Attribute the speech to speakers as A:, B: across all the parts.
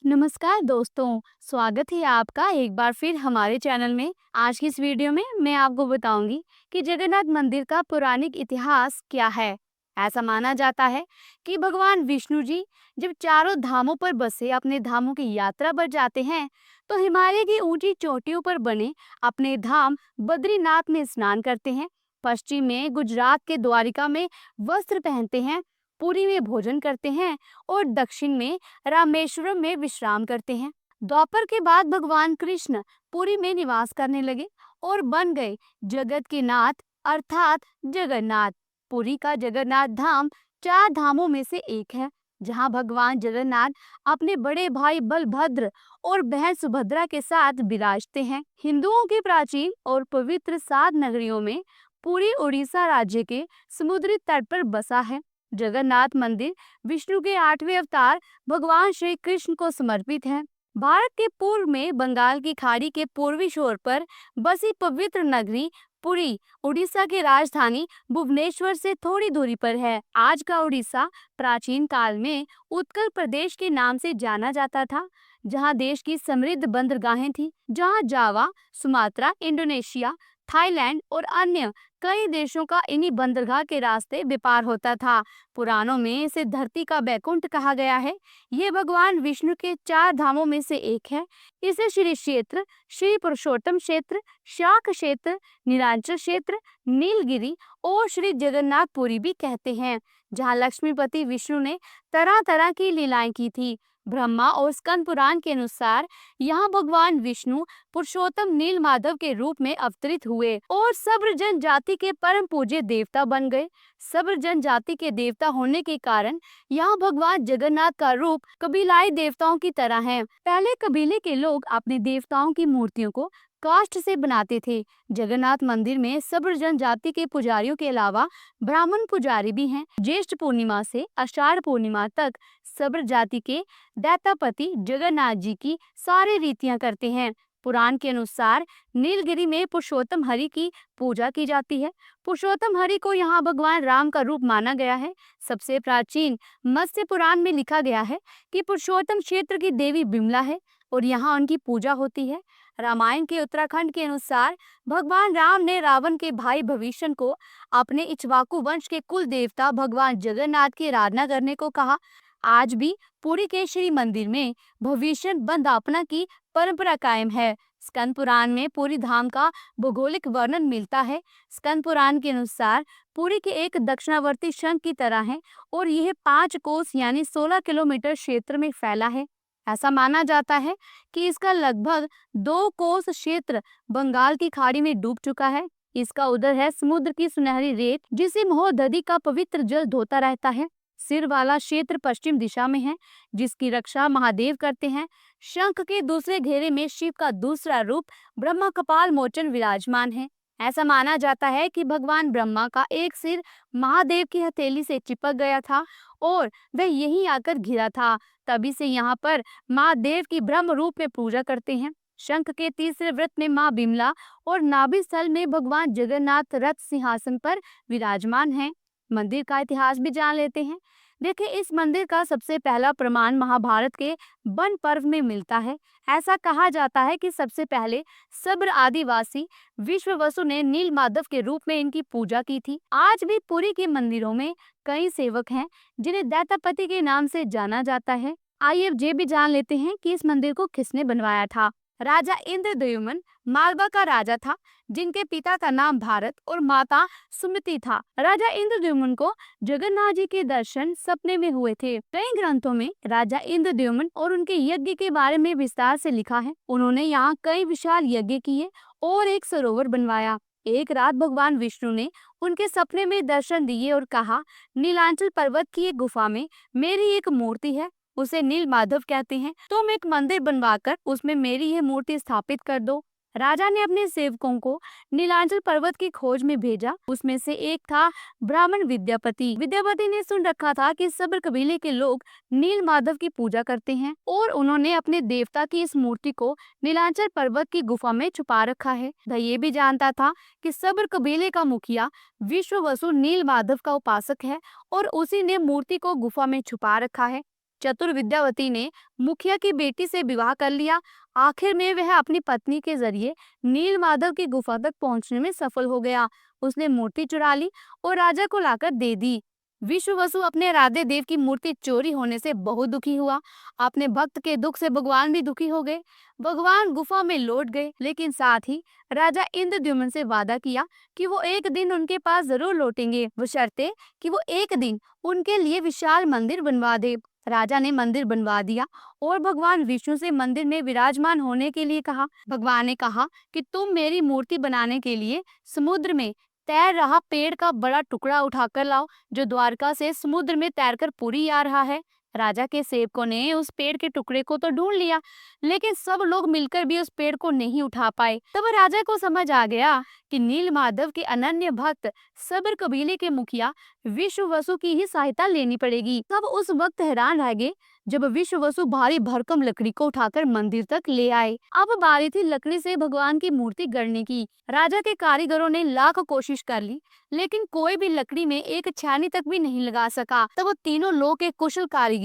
A: नमस्कार दोस्तों, स्वागत है आपका एक बार फिर हमारे चैनल में। आज की इस वीडियो में मैं आपको बताऊंगी कि जगन्नाथ मंदिर का पौराणिक इतिहास क्या है। ऐसा माना जाता है कि भगवान विष्णु जी जब चारों धामों पर बसे अपने धामों की यात्रा पर जाते हैं, तो हिमालय की ऊंची चोटियों पर बने अपने धाम बद्रीनाथ में स्नान करते हैं। पश्चिम में गुजरात के द्वारिका में वस्त्र पहनते हैं, पुरी में भोजन करते हैं और दक्षिण में रामेश्वरम में विश्राम करते हैं। द्वापर के बाद भगवान कृष्ण पुरी में निवास करने लगे और बन गए जगत के नाथ अर्थात जगन्नाथ। पुरी का जगन्नाथ धाम चार धामों में से एक है, जहां भगवान जगन्नाथ अपने बड़े भाई बलभद्र और बहन सुभद्रा के साथ विराजते हैं। हिंदुओं की प्राचीन और पवित्र सात नगरियों में पुरी उड़ीसा राज्य के समुद्री तट पर बसा है। जगन्नाथ मंदिर विष्णु के आठवें अवतार भगवान श्री कृष्ण को समर्पित है। भारत के पूर्व में बंगाल की खाड़ी के पूर्वी छोर पर बसी पवित्र नगरी पुरी उड़ीसा की राजधानी भुवनेश्वर से थोड़ी दूरी पर है। आज का उड़ीसा प्राचीन काल में उत्कल प्रदेश के नाम से जाना जाता था, जहां देश की समृद्ध बंदरगाहें थी, जहां जावा, सुमात्रा, इंडोनेशिया, थाईलैंड और अन्य कई देशों का इन्हीं बंदरगाह के रास्ते व्यापार होता था। पुराणों में इसे धरती का बैकुंठ कहा गया है। ये भगवान विष्णु के चार धामों में से एक है। इसे श्री क्षेत्र, श्री पुरुषोत्तम क्षेत्र, शाक क्षेत्र, नीलांचल क्षेत्र, नीलगिरी और श्री जगन्नाथपुरी भी कहते हैं, जहाँ लक्ष्मीपति विष्णु ने तरह तरह की लीलाएं की थी। ब्रह्मा और स्कंद पुराण के अनुसार यहाँ भगवान विष्णु पुरुषोत्तम नील माधव के रूप में अवतरित हुए और सब्र जनजाति के परम पूज्य देवता बन गए। सब्र जनजाति के देवता होने के कारण यहाँ भगवान जगन्नाथ का रूप कबीलाई देवताओं की तरह है। पहले कबीले के लोग अपने देवताओं की मूर्तियों को काष्ठ से बनाते थे। जगन्नाथ मंदिर में सब्र जनजाति के पुजारियों के अलावा ब्राह्मण पुजारी भी हैं। ज्येष्ठ पूर्णिमा से आषाढ़ पूर्णिमा तक सब्र जाति के दैतापति जगन्नाथ जी की सारी रीतियां करते हैं। पुराण के अनुसार नीलगिरी में पुरुषोत्तम हरि की पूजा की जाती है। पुरुषोत्तम हरि को यहाँ भगवान राम का रूप माना गया है। सबसे प्राचीन मत्स्य पुराण में लिखा गया है कि पुरुषोत्तम क्षेत्र की देवी बिमला है और यहाँ उनकी पूजा होती है। रामायण के उत्तराखंड के अनुसार भगवान राम ने रावण के भाई भविष्य को अपने इक्ष्वाकु वंश के कुल देवता भगवान जगन्नाथ की आराधना करने को कहा। आज भी पुरी के श्री मंदिर में भविष्य वंदना की परंपरा कायम है। स्कंद पुराण में पुरी धाम का भौगोलिक वर्णन मिलता है। स्कंद पुराण के अनुसार पुरी के एक दक्षिणावर्ती शंख की तरह है और यह 5 कोस यानी 16 किलोमीटर क्षेत्र में फैला है। ऐसा माना जाता है कि इसका लगभग 2 कोस क्षेत्र बंगाल की खाड़ी में डूब चुका है। इसका उदर है समुद्र की सुनहरी रेत, जिसे महोदधि का पवित्र जल धोता रहता है। सिर वाला क्षेत्र पश्चिम दिशा में है, जिसकी रक्षा महादेव करते हैं। शंख के दूसरे घेरे में शिव का दूसरा रूप ब्रह्मा कपाल मोचन विराजमान है। ऐसा माना जाता है कि भगवान ब्रह्मा का एक सिर महादेव की हथेली से चिपक गया था और वह यहीं आकर घिरा था। तभी से यहाँ पर महादेव की ब्रह्म रूप में पूजा करते हैं। शंख के तीसरे वृत्त में माँ बिमला और नाभि स्थल में भगवान जगन्नाथ रथ सिंहासन पर विराजमान हैं। मंदिर का इतिहास भी जान लेते हैं। देखिए, इस मंदिर का सबसे पहला प्रमाण महाभारत के वन पर्व में मिलता है। ऐसा कहा जाता है कि सबसे पहले सब्र आदिवासी विश्ववसु ने नील माधव के रूप में इनकी पूजा की थी। आज भी पुरी के मंदिरों में कई सेवक हैं जिन्हें दैतापति के नाम से जाना जाता है। आइए अब ये भी जान लेते हैं कि इस मंदिर को किसने बनवाया था। राजा इंद्रद्युम्न मालवा का राजा था, जिनके पिता का नाम भारत और माता सुमति था। राजा इंद्रद्युम्न को जगन्नाथ जी के दर्शन सपने में हुए थे। कई ग्रंथों में राजा इंद्रद्युम्न और उनके यज्ञ के बारे में विस्तार से लिखा है। उन्होंने यहाँ कई विशाल यज्ञ किए और एक सरोवर बनवाया। एक रात भगवान विष्णु ने उनके सपने में दर्शन दिए और कहा, नीलांचल पर्वत की एक गुफा में मेरी एक मूर्ति है, उसे नील माधव कहते हैं। तुम एक मंदिर बनवाकर उसमें मेरी यह मूर्ति स्थापित कर दो। राजा ने अपने सेवकों को नीलांचल पर्वत की खोज में भेजा। उसमें से एक था ब्राह्मण विद्यापति। विद्यापति ने सुन रखा था कि सब्र कबीले के लोग नील माधव की पूजा करते हैं और उन्होंने अपने देवता की इस मूर्ति को नीलांचल पर्वत की गुफा में छुपा रखा है। वह ये भी जानता था कि सब्र कबीले का मुखिया विश्ववसु नील माधव का उपासक है और उसी ने मूर्ति को गुफा में छुपा रखा है। चतुर विद्यावती ने मुखिया की बेटी से विवाह कर लिया। आखिर में वह अपनी पत्नी के जरिए नील माधव की गुफा तक पहुंचने में सफल हो गया। उसने मूर्ति चुरा ली और राजा को लाकर दे दी। विश्ववसु अपने राधे देव की मूर्ति चोरी होने से बहुत दुखी हुआ। अपने भक्त के दुख से भगवान भी दुखी हो गए। भगवान गुफा में लौट गए, लेकिन साथ ही राजा इंद्रद्युम्न से वादा किया कि वो एक दिन उनके पास जरूर लौटेंगे, बशर्ते कि वो एक दिन उनके लिए विशाल मंदिर बनवा दे। राजा ने मंदिर बनवा दिया और भगवान विष्णु से मंदिर में विराजमान होने के लिए कहा। भगवान ने कहा कि तुम मेरी मूर्ति बनाने के लिए समुद्र में तैर रहा पेड़ का बड़ा टुकड़ा उठाकर लाओ, जो द्वारका से समुद्र में तैरकर पुरी आ रहा है। राजा के सेवकों ने उस पेड़ के टुकड़े को तो ढूंढ लिया, लेकिन सब लोग मिलकर भी उस पेड़ को नहीं उठा पाए। तब राजा को समझ आ गया कि नील माधव के अनन्य भक्त सबर कबीले के मुखिया विश्ववसु की ही सहायता लेनी पड़ेगी। तब उस वक्त हैरान रह गए जब विश्ववसु भारी भरकम लकड़ी को उठाकर मंदिर तक ले आए। अब बारी थी लकड़ी से भगवान की मूर्ति गढ़ने की। राजा के कारीगरों ने लाख कोशिश कर ली, लेकिन कोई भी लकड़ी में एक छानी तक भी नहीं लगा सका। तब वो तीनों लोग के कुशल कारीगर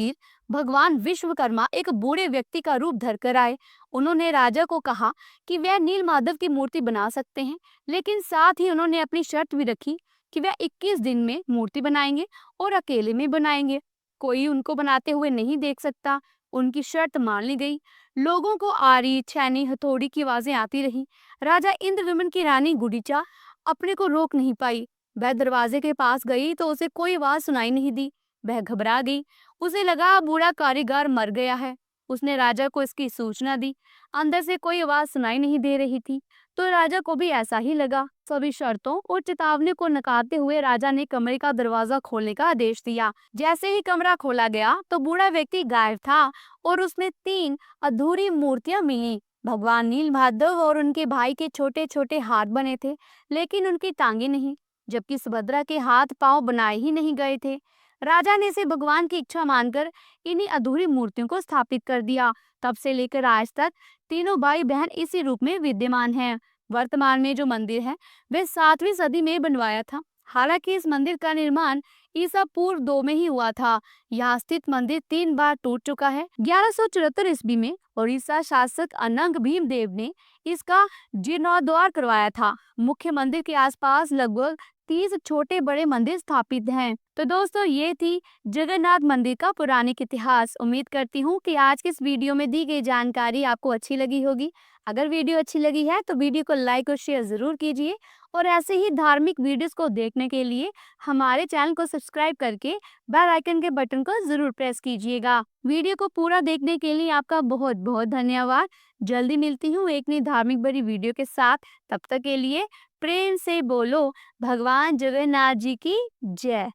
A: भगवान विश्वकर्मा एक बूढ़े व्यक्ति का रूप धरकर आए। उन्होंने राजा को कहा कि वह नील माधव की मूर्ति बना सकते हैं, लेकिन साथ ही उन्होंने अपनी शर्त भी रखी कि वह 21 दिन में मूर्ति बनाएंगे और अकेले में बनाएंगे। कोई उनको बनाते हुए नहीं देख सकता। उनकी शर्त मान ली गई। लोगों को आरी, छेनी, हथौड़ी की आवाजें आती रही। राजा इंद्रद्युम्न की रानी गुडीचा अपने को रोक नहीं पाई। वह दरवाजे के पास गई तो उसे कोई आवाज सुनाई नहीं दी। वह घबरा गई। उसे लगा बूढ़ा कारीगर मर गया है। उसने राजा को इसकी सूचना दी। अंदर से कोई आवाज सुनाई नहीं दे रही थी, तो राजा को भी ऐसा ही लगा। सभी शर्तों और चेतावनी को नकारते हुए राजा ने कमरे का दरवाजा खोलने का आदेश दिया। जैसे ही कमरा खोला गया तो बूढ़ा व्यक्ति गायब था और उसमें 3 अधूरी मूर्तियां मिली। भगवान नील माधव और उनके भाई के छोटे छोटे हाथ बने थे, लेकिन उनकी टांगे नहीं, जबकि सुभद्रा के हाथ पांव बनाए ही नहीं गए थे। राजा ने इसे भगवान की इच्छा मानकर इन्हीं अधूरी मूर्तियों को स्थापित कर दिया। तब से लेकर आज तक तीनों भाई बहन इसी रूप में विद्यमान हैं। वर्तमान में जो मंदिर है वह 7वीं सदी में बनवाया था। हालांकि इस मंदिर का निर्माण ईसा पूर्व 2 में ही हुआ था। यहाँ स्थित मंदिर 3 बार टूट चुका है। 1174 ईस्वी में उड़ीसा शासक अनंग भीमदेव ने इसका जीर्णोद्धार करवाया था। मुख्य मंदिर के आसपास लगभग 30 छोटे बड़े मंदिर स्थापित हैं। तो दोस्तों, ये थी जगन्नाथ मंदिर का पौराणिक इतिहास। उम्मीद करती हूँ कि आज के इस वीडियो में दी गई जानकारी आपको अच्छी लगी होगी। अगर वीडियो अच्छी लगी है तो वीडियो को लाइक और शेयर जरूर कीजिए, और ऐसे ही धार्मिक वीडियोस को देखने के लिए हमारे चैनल को सब्सक्राइब करके बेल आइकन के बटन को जरूर प्रेस कीजिएगा। वीडियो को पूरा देखने के लिए आपका बहुत बहुत धन्यवाद। जल्दी मिलती हूँ एक नई धार्मिक बड़ी वीडियो के साथ। तब तक के लिए प्रेम से बोलो भगवान जगन्नाथ जी की जय।